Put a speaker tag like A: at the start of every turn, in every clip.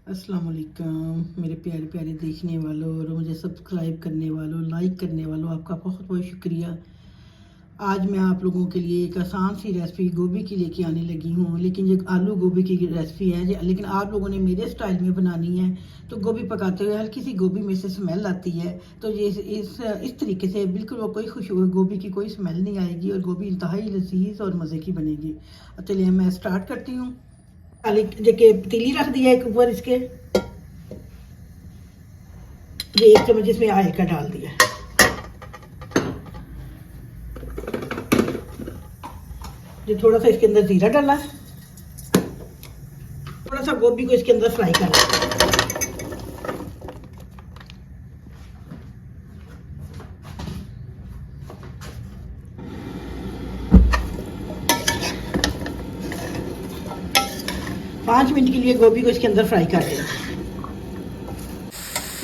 A: अस्सलाम वालेकुम मेरे प्यारे प्यारे देखने वालों और मुझे सब्सक्राइब करने वालों, लाइक करने वालों, आपका बहुत बहुत शुक्रिया। आज मैं आप लोगों के लिए एक आसान सी रेसिपी गोभी की लेके आने लगी हूँ, लेकिन ये आलू गोभी की रेसिपी है, लेकिन आप लोगों ने मेरे स्टाइल में बनानी है। तो गोभी पकाते हुए हल्की सी गोभी में से स्मेल आती है, तो ये इस तरीके से बिल्कुल वो कोई खुशबू गोभी की कोई स्मेल नहीं आएगी और गोभी इंतहाई लजीज और मज़े की बनेगी। चलिए मैं स्टार्ट करती हूँ। देखिए पतीली रख दिया एक ऊपर इसके, ये 1 चम्मच इसमें आयल का डाल दिया। ये थोड़ा सा इसके अंदर जीरा डाला, थोड़ा सा गोभी को इसके अंदर फ्राई कर लिया। पाँच मिनट के लिए गोभी को इसके अंदर फ्राई कर दिया।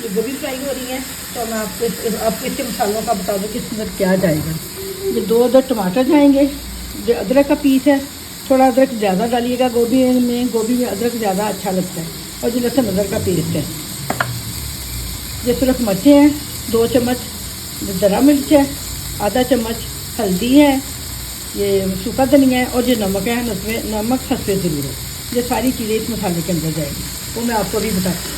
A: ये गोभी फ्राई हो रही है, तो मैं आपको इसके मसालों का बता दूँ कि इसके अंदर क्या जाएगा। ये 2 अदर टमाटर जाएंगे, जो अदरक का पीस है, थोड़ा अदरक ज़्यादा डालिएगा। गोभी में अदरक ज़्यादा अच्छा लगता है। और जो लहसुन अदरक का पेस्ट है, ये सिर्फ मिर्चें हैं 2 चम्मच, ज़रा मिर्च है आधा चम्मच, हल्दी है, ये सूखा धनिया है और ये नमक है। नमक हंसते ज़रूर है। ये सारी चीज़ें इस मसाले के अंदर जाएंगी, वो मैं आपको अभी बताती हूँ।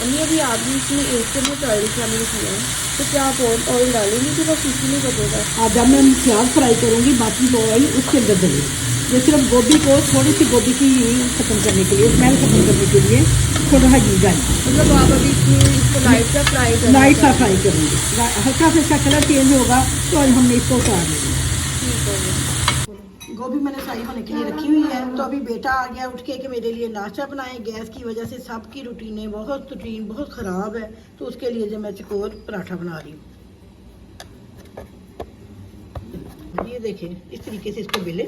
B: अम्मी अभी आपने इसमें 1 चम्मच ऑयल शामिल किया है, तो क्या आप और ऑयल डालेंगे तो वो किसी नहीं बचेगा?
A: आज जब मैं प्याज फ्राई करूँगी बाकी वो ऑयल उसके अंदर डलेगी। ये सिर्फ गोभी को थोड़ी सी गोभी की ख़त्म करने के लिए, स्मेल ख़त्म करने के लिए थोड़ा सा घी डालें।
B: मतलब आप अभी इसको लाइट सा फ्राई करेंगे?
A: लाइट सा फ्राई करूँगी, हल्का सा इसका कलर चेंज होगा तो आज हमने इसको उतार लेंगे।
B: ठीक है।
A: गोभी मैंने फ्राई होने के लिए रखी हुई है, तो अभी बेटा आ गया उठ के कि मेरे लिए नाश्ता बनाए। गैस की वजह से सबकी रूटीन बहुत ख़राब है, तो उसके लिए जो मैं चकोर पराठा बना रही हूँ। ये देखें इस तरीके से इसको बेले,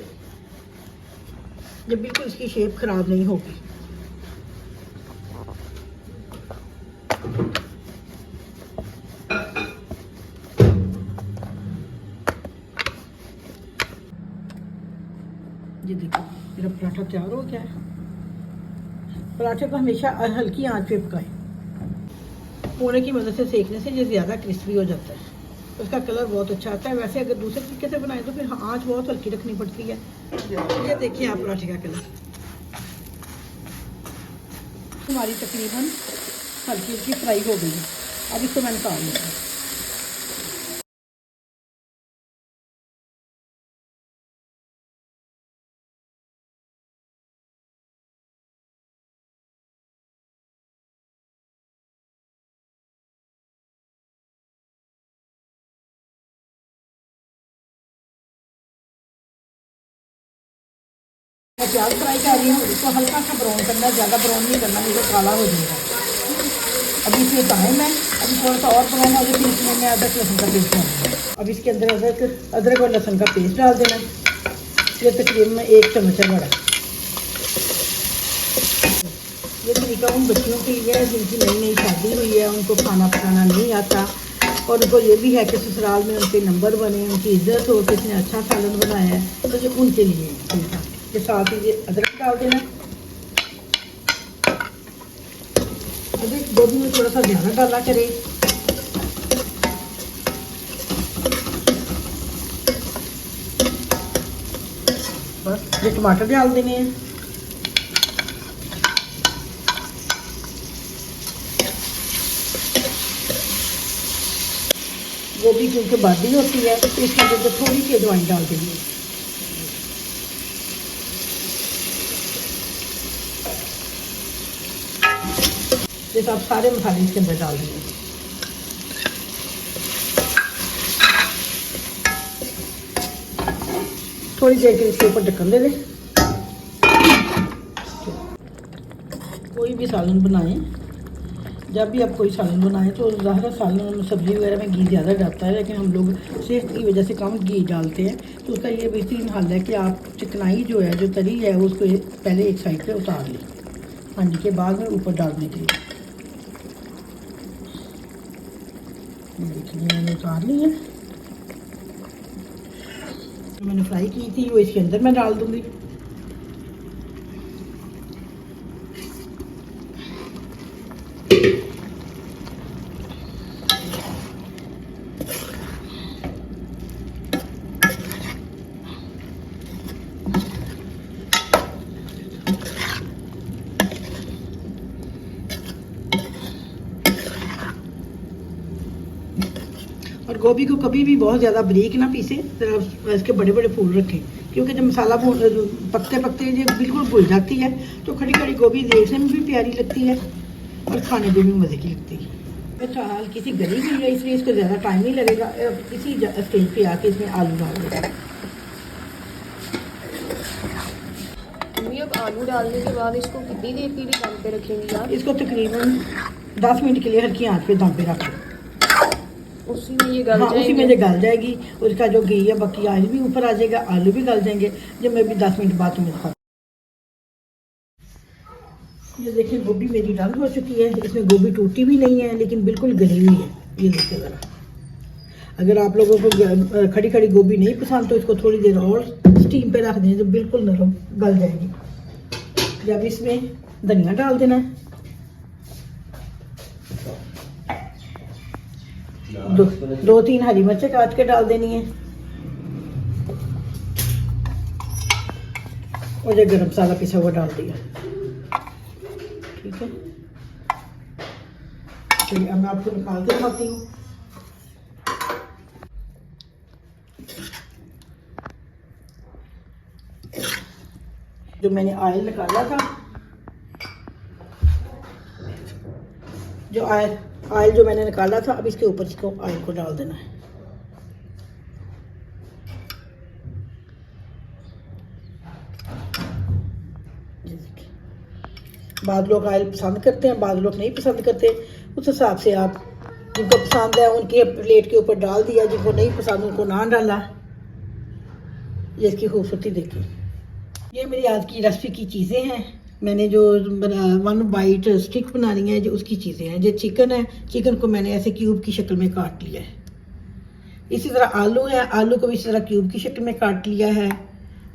A: जब बिल्कुल इसकी शेप खराब नहीं होगी। ये देखो मेरा पराठा तैयार हो गया है। पराठे को हमेशा हल्की आंच पे पकाएं। कोने की मदद से सेकने से ये ज़्यादा क्रिस्पी हो जाता है, उसका कलर बहुत अच्छा आता है। वैसे अगर दूसरे तरीके से बनाए तो फिर आंच बहुत हल्की रखनी पड़ती है। ये देखिए आप पराठे का कलर हमारी तकरीबन हल्की हल्की फ्राई हो गई है। अब इसको मैं निकाल लूँगी। मैं प्याज फ्राई कर रही हूँ, इसको हल्का सा ब्राउन करना है, ज़्यादा ब्राउन नहीं करना, नहीं तो काला हो जाएगा। अभी इसमें टाइम है, अभी थोड़ा सा और ब्राउन हो जाए फिर इसमें मैं अदरक लहसुन का पेस्ट डालूँगा। अब इसके अंदर अदरक और लहसुन का पेस्ट डाल देना। ये तकरीबन 1 चम्मच है बड़ा। ये तरीका उन बच्चियों के लिए है जिनकी नई नई शादी हुई है, उनको खाना पकाना नहीं आता और उनको ये भी है कि ससुराल में उनके नंबर बने, उनकी इज्जत हो, किसने अच्छा सालन बनाया है, तो ये उनके लिए है। के साथ ही ये अदरक डाल देना। अदरक गोभी में थोड़ा सा ज़्यादा डाला करें। बस ये टमाटर डाल देने हैं। गोभी क्योंकि बादी होती है तो इसके अंदर थोड़ी सी अजवाइन डाल देंगे। ये सब सारे मसाले इसके अंदर डाल देंगे। थोड़ी देर के इसके ऊपर ढक्कन दे दें। कोई भी सालन बनाएं, जब भी आप कोई सालन बनाएं तो ज़्यादा सालन में सब्ज़ी वगैरह में घी ज़्यादा डालता है, लेकिन हम लोग सेहत की वजह से कम घी डालते हैं। तो उसका ये बेहतरीन हल है कि आप चिकनाई जो है, जो तरी है, उसको पहले एक साइड पे उतार लें हांडी के बाद में ऊपर डालने के लिए। देखिए मैंने उतार ली है। मैंने फ्राई की थी वो इसके अंदर मैं डाल दूँगी। गोभी को कभी भी बहुत ज़्यादा बारीक ना पीसे, जरा इसके बड़े बड़े फूल रखें, क्योंकि जब मसाला पकते पकते ये बिल्कुल भुल जाती है तो खड़ी खड़ी गोभी देखने में भी प्यारी लगती है और खाने में भी मज़े की लगती है। अच्छा, हल्की सी गली हुई है इसलिए इसको ज़्यादा टाइम नहीं लगेगा। अब इसी स्टेज पे आके इसमें आलू डाल देगा।
B: मम्मी अब आलू डालने के बाद इसको कितनी देर के लिए दम पे रखेंगी आप?
A: इसको तकरीबन 10 मिनट के लिए हल्की आंच पे दम पे रख दें।
B: उसी में ये गल
A: हाँ,
B: जाएंगे?
A: उसी में ये गल जाएगी और इसका जो घी है बाकी ऑयल भी ऊपर आ जाएगा, आलू भी गल जाएंगे। जब मैं भी 10 मिनट बाद तुम्हें दिखा, ये देखिए गोभी मेरी डल हो चुकी है। इसमें गोभी टूटी भी नहीं है लेकिन बिल्कुल गली हुई है। ये देखिए ज़रा, अगर आप लोगों को खड़ी खड़ी गोभी नहीं पसंद तो इसको थोड़ी देर और स्टीम पे रख दें तो बिल्कुल नरम गल जाएगी। जब इसमें धनिया डाल देना है, दो तीन हरी मिर्चें काट के डाल देनी है और ये गरम मसाला पिसा हुआ डाल दिया। ठीक है, चलिए अब मैं आपको निकाल के दिखाती हूँ। जो मैंने ऑयल निकाला था, जो ऑयल जो मैंने निकाला था, अब इसके ऊपर इसको ऑयल को डाल देना है। बाद लोग ऑयल पसंद करते हैं, बाद लोग नहीं पसंद करते। उस हिसाब से आप जिनको पसंद है उनके प्लेट के ऊपर डाल दिया, जिनको नहीं पसंद उनको ना डाला। ये इसकी खूबसूरती देखिए। ये मेरी आज की रेसिपी की चीज़ें हैं। मैंने जो 1 बाइट स्टिक बनानी है जो उसकी चीज़ें हैं। जो चिकन है, चिकन को मैंने ऐसे क्यूब की शक्ल में काट लिया है। इसी तरह आलू है, आलू को भी इसी तरह क्यूब की शक्ल में काट लिया है।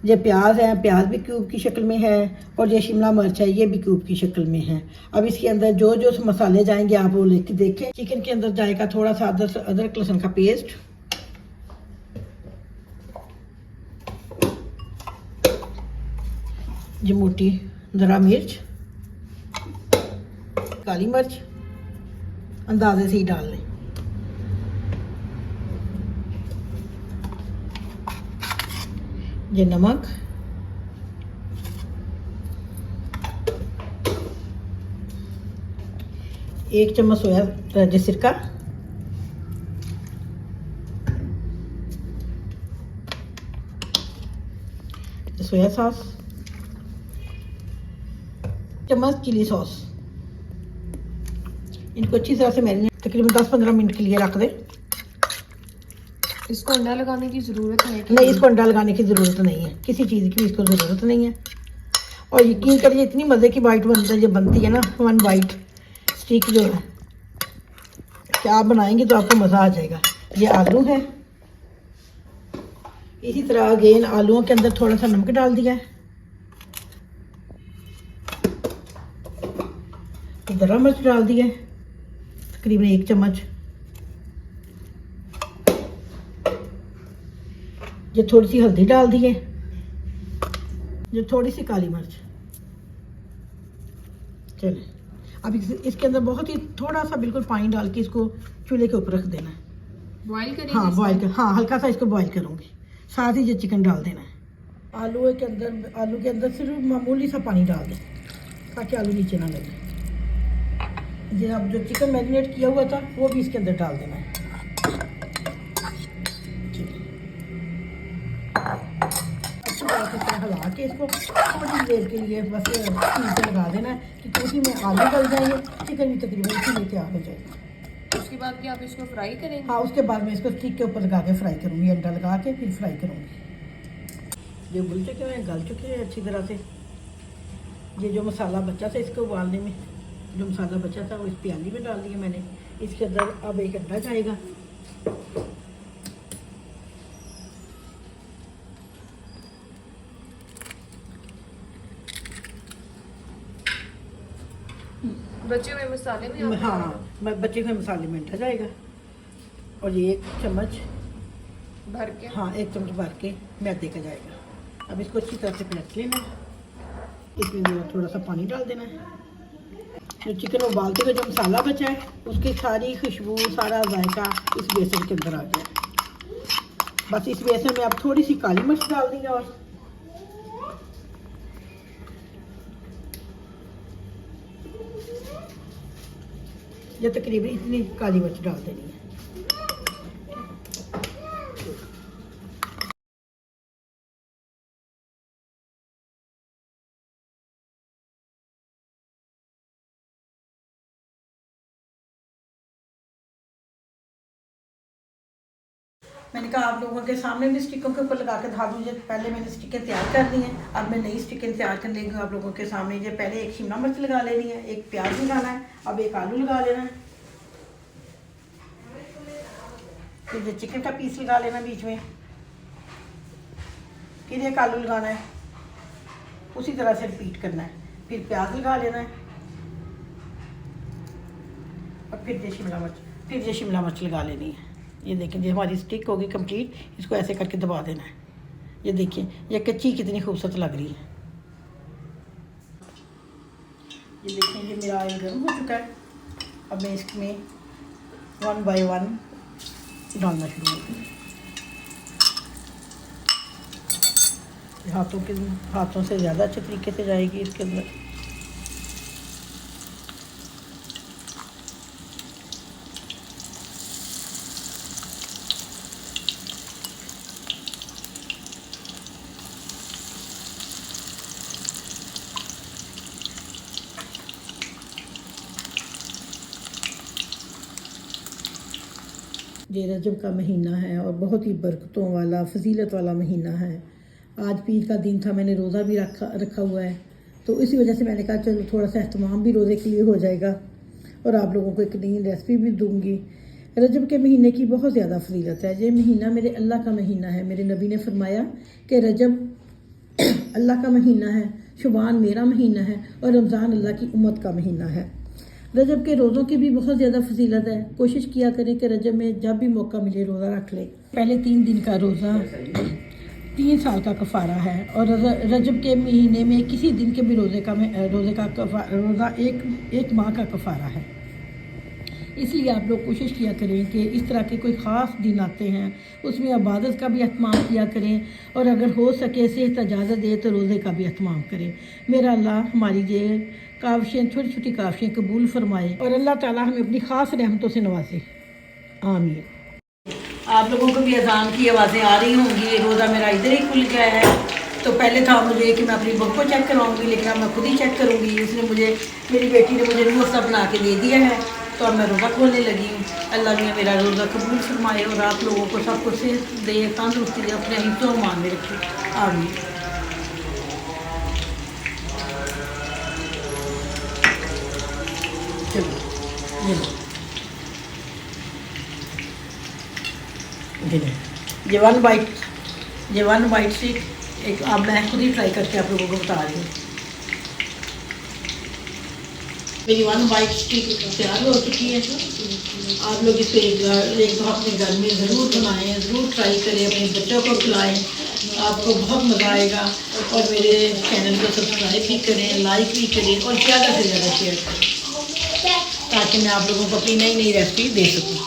A: ये प्याज है, प्याज भी क्यूब की शक्ल में है। और ये शिमला मिर्च है, ये भी क्यूब की शक्ल में है। अब इसके अंदर जो जो मसाले जाएंगे आप वो लेके देखें। चिकन के अंदर जाएगा थोड़ा सा अदरक लहसुन का पेस्ट, ये मोटी ज़रा मिर्च, काली मिर्च अंदाजे से ही डाल लें। ये नमक, एक चम्मच सोया जो सिरका, सोया सॉस, चम्मच चिली सॉस। इनको अच्छी तरह से मैरिनेट तकरीबन 10-15 मिनट के लिए रख दें।
B: इसको अंडा लगाने की ज़रूरत है कि
A: नहीं? इसको अंडा लगाने की ज़रूरत नहीं है, किसी चीज़ की इसको ज़रूरत नहीं है। और यकीन करिए इतनी मज़े की बाइट बनती है ना, 1 बाइट स्टिक जो है, क्या आप बनाएंगे तो आपको मज़ा आ जाएगा। ये आलू है, इसी तरह अगेन आलूओं के अंदर थोड़ा सा नमक डाल दिया है, हरा मिर्च डाल दिया है तकरीबन 1 चम्मच, ये थोड़ी सी हल्दी डाल दी है, ये थोड़ी सी काली मिर्च। चलिए अब इसके अंदर बहुत ही थोड़ा सा बिल्कुल पानी डाल के इसको चूल्हे के ऊपर रख देना है।
B: बॉईल करेंगे?
A: हाँ बॉईल कर, हाँ हल्का सा इसको बॉईल करूँगी। साथ ही ये चिकन डाल देना है। आलू के अंदर सिर्फ मामूली सा पानी डाल दें ताकि आलू नीचे ना लगे। ये अब जो चिकन मैरिनेट किया हुआ था वो भी इसके अंदर डाल देना है। अच्छी तरह से हिला के इसको थोड़ी देर के लिए बस नीचे लगा देना है कि उसी में आलू डल जाएंगे, चिकन भी तकरीबन इसी में तैयार हो जाएगा।
B: उसके बाद क्या आप इसको फ्राई करेंगे?
A: हाँ, उसके बाद मैं इसको स्टिक के ऊपर लगा के फ्राई करूँगी, अंडा लगा के फिर फ्राई करूँगी। ये भूल चुके हैं, गल चुके हैं अच्छी तरह से। ये जो मसाला बचा था इसको उबालने में, जो मसाला बचा था वो इस प्याली में डाल दिया मैंने। इसके अंदर अब एक अंडा जाएगा।
B: बचे हुए मसाले में
A: हाँ, बचे हुए मसाले में अंडा जाएगा। और ये 1 चम्मच
B: भर के,
A: हाँ 1 चम्मच भर के मैदे का जाएगा। अब इसको अच्छी तरह से पलट लेना है। इसमें थोड़ा सा पानी डाल देना है। जो चिकन उबालते हुए जो मसाला बचा है उसकी सारी खुशबू, सारा जायका इस बेसन के अंदर आ गया। बस इस बेसन में अब थोड़ी सी काली मिर्च डाल देंगे और ये तकरीबन इतनी काली मिर्च डाल देनी है। मैंने कहा आप लोगों के सामने भी स्टिकों के ऊपर लगा के दिखा दूँ। पहले मैंने स्टिकें तैयार कर दी हैं, अब मैं नई स्टिकें तैयार कर लेंगी आप लोगों के सामने। ये पहले एक शिमला मिर्च लगा लेनी है, एक प्याज लगाना है, अब एक आलू लगा लेना है, फिर ये चिकन का पीस लगा लेना बीच में, फिर एक आलू लगाना है, उसी तरह से रिपीट करना है, फिर प्याज लगा लेना है और फिर ये शिमला मिर्च लगा लेनी है। ये देखें, ये हमारी स्टिक होगी कंप्लीट, इसको ऐसे करके दबा देना है। ये देखिए ये कच्ची कितनी खूबसूरत लग रही है। ये देखें, ये मेरा ऑयल गर्म हो चुका है। अब मैं इसमें 1 बाय 1 डालना शुरू करूँगी। हाथों से ज़्यादा अच्छे तरीके से जाएगी इसके अंदर। ये रजब का महीना है और बहुत ही बरकतों वाला, फजीलत वाला महीना है। आज पीर का दिन था, मैंने रोज़ा भी रखा हुआ है, तो इसी वजह से मैंने कहा चलो थोड़ा सा एहतमाम भी रोज़े के लिए हो जाएगा और आप लोगों को एक नई रेसिपी भी दूंगी। रजब के महीने की बहुत ज़्यादा फजीलत है। ये महीना मेरे अल्लाह का महीना है। मेरे नबी ने फरमाया कि रजब अल्लाह का महीना है, शुबान मेरा महीना है और रमज़ान अल्लाह की उम्मत का महीना है। रजब के रोज़ों की भी बहुत ज़्यादा फजीलत है। कोशिश किया करें कि रजब में जब भी मौका मिले रोज़ा रख ले। पहले 3 दिन का रोज़ा 3 साल का कफ़ारा है और रजब के महीने में किसी दिन के भी रोज़ा एक माह का कफ़ारा है। इसलिए आप लोग कोशिश किया करें कि इस तरह के कोई ख़ास दिन आते हैं उसमें इबादत का भी एहतमाम किया करें और अगर हो सके सेहत इजाज़त दे तो रोज़े का भी एहतमाम करें। मेरा अल्लाह हमारी ये काविशें, छोटी छोटी काविशें कबूल फरमाए और अल्लाह ताला हमें अपनी ख़ास रहमतों से नवाजे। आमीन। आप लोगों को भी अजान की आवाज़ें आ रही होंगी। रोज़ा मेरा इधर ही खुल गया है। तो पहले था मुझे कि मैं अपनी बुक को चेक करवाऊँगी, लेकिन अब मैं खुद ही चेक करूँगी। उसने मेरी बेटी ने मुझे रोज़ा बना के दे दिया है, तो अब मैं रोज़ा खोलने लगी हूँ। अल्लाह ने मेरा रोज़ा कबूल फरमाए और आप लोगों को सब कुछ सेहत दे, तंदुरुस्ती दे, अपने हिफ्ज़ो मान में रखे। आमीन। चलो ये वन बाइट से एक अब मैं खुद ही ट्राई करके आप लोगों को बता रही हूँ। मेरी 1 बाइट स्टिक तैयार हो चुकी है। आप लोग इसे एक दो अपने घर में ज़रूर बनाएं, ज़रूर ट्राई करें, अपने बच्चों को खिलाएं, आपको बहुत मज़ा आएगा। और मेरे चैनल को सब्सक्राइब भी करें, लाइक भी करें और ज़्यादा से ज़्यादा शेयर करें ताकि मैं आप लोगों को अपनी नई रेसिपी दे सकूँ।